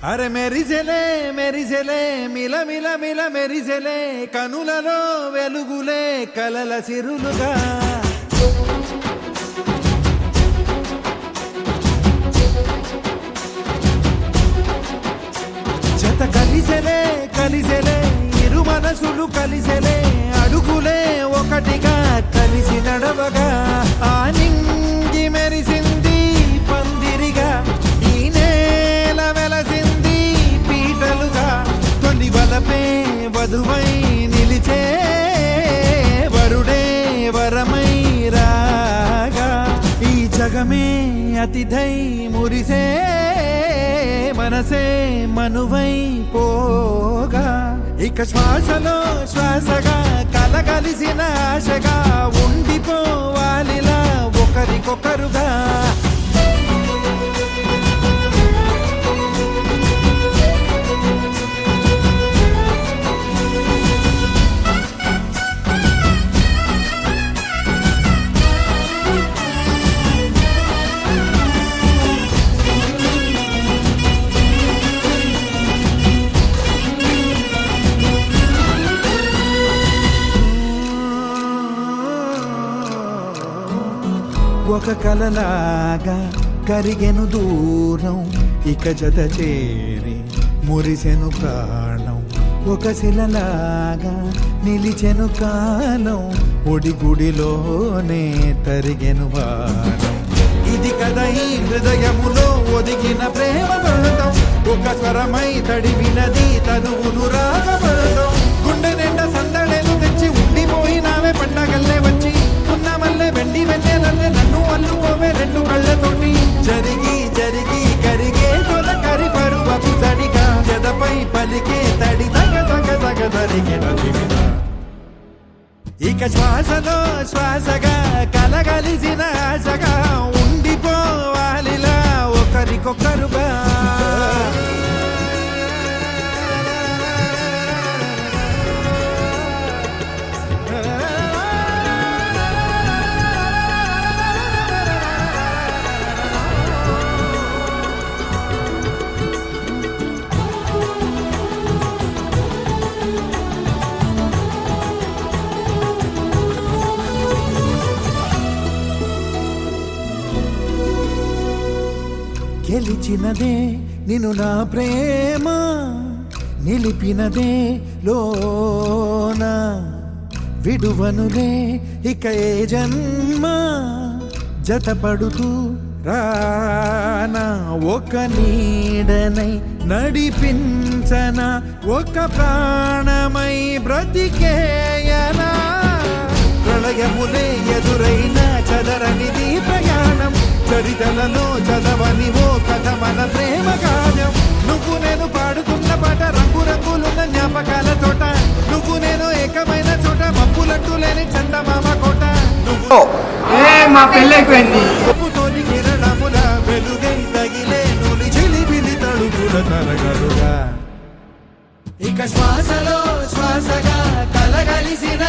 అరే మెరిసెలే మెరిసెలే మిల మిల మిల మెరిసెలే కనులలో వెలుగులే కలల సిరులుగా జత కలిసెలే కలిసెలే ఇరు మనసులు కలిసెలే అడుగులే ఒకటిగా కలిసి నడవగా ఆ నింగి మెరిసింది పందిరిగా ఈ నేల వెలసింది పీటలుగా తొలి వలపే వధువై నిలిచే వరుడే వరమై రాగా ఈ జగమే అతిథై మురిసే మనసే మనువై పోగా ఇక శ్వాసలో శ్వాసగా కలగలిసిన ఆశగా ఉండిపోవాలిలా ఒకరికొకరుగా ఒక కలలాగా కరిగెను దూరం ఇక జత చేరి మురిసెను ప్రాణం ఒక శిలలాగా నిలిచెను కాలం ఒడిగుడిలోనే తరిగెను వారం ఇది కదా ఈ హృదయములో ఒదిగిన ప్రేమ పడతాం ఒక స్వరమై తడివినది తనువును రాగపడతాం గుండె నిండా సందడేలు తెచ్చి ఉండిపోయినావే పండగల్లే వచ్చి ఉన్న మల్లె వెండి వెన్నెలల్లే నన్ను అల్లుకోవే రెండు కళ్ళతోటి జరిగి జరిగి కరిగే తొల కరి పరువపు తడిగా జదపై పలికే తడి తగ తగ తగ తరిగిన దివిన ఇక శ్వాసలో శ్వాసగా కలగలిసిన ఆశగా ఉండిపోవాలిలా ఒకరికొకరుగా గెలిచినదే నిన్ను నా ప్రేమ నిలిపినదే లోన విడువనులే ఇక ఏ జన్మ జతపడుతూ రానా ఒక నీడనై నడిపించన ఒక ప్రాణమై బ్రతికేయనా ప్రళయములే ఎదురైన చదరనిది ప్రయాణం చరితలలో చదవని ఓ కథ మన ప్రేమ కావ్యం నువ్వు నేను పాడుతున్న పాట రంగు రంగులున్న జ్ఞాపకాల తోట నువ్వు నేను ఏకమైన చోట మబ్బులట్టు లేని చందమామ కోట నువ్వు మా పెళ్ళైపోయింది తోని కిరణముల వెలుగై తగిలే నులి చిలిబిలి తడుగుల తరగలుగా ఇక శ్వాసలో శ్వాసగా కలగలిసిన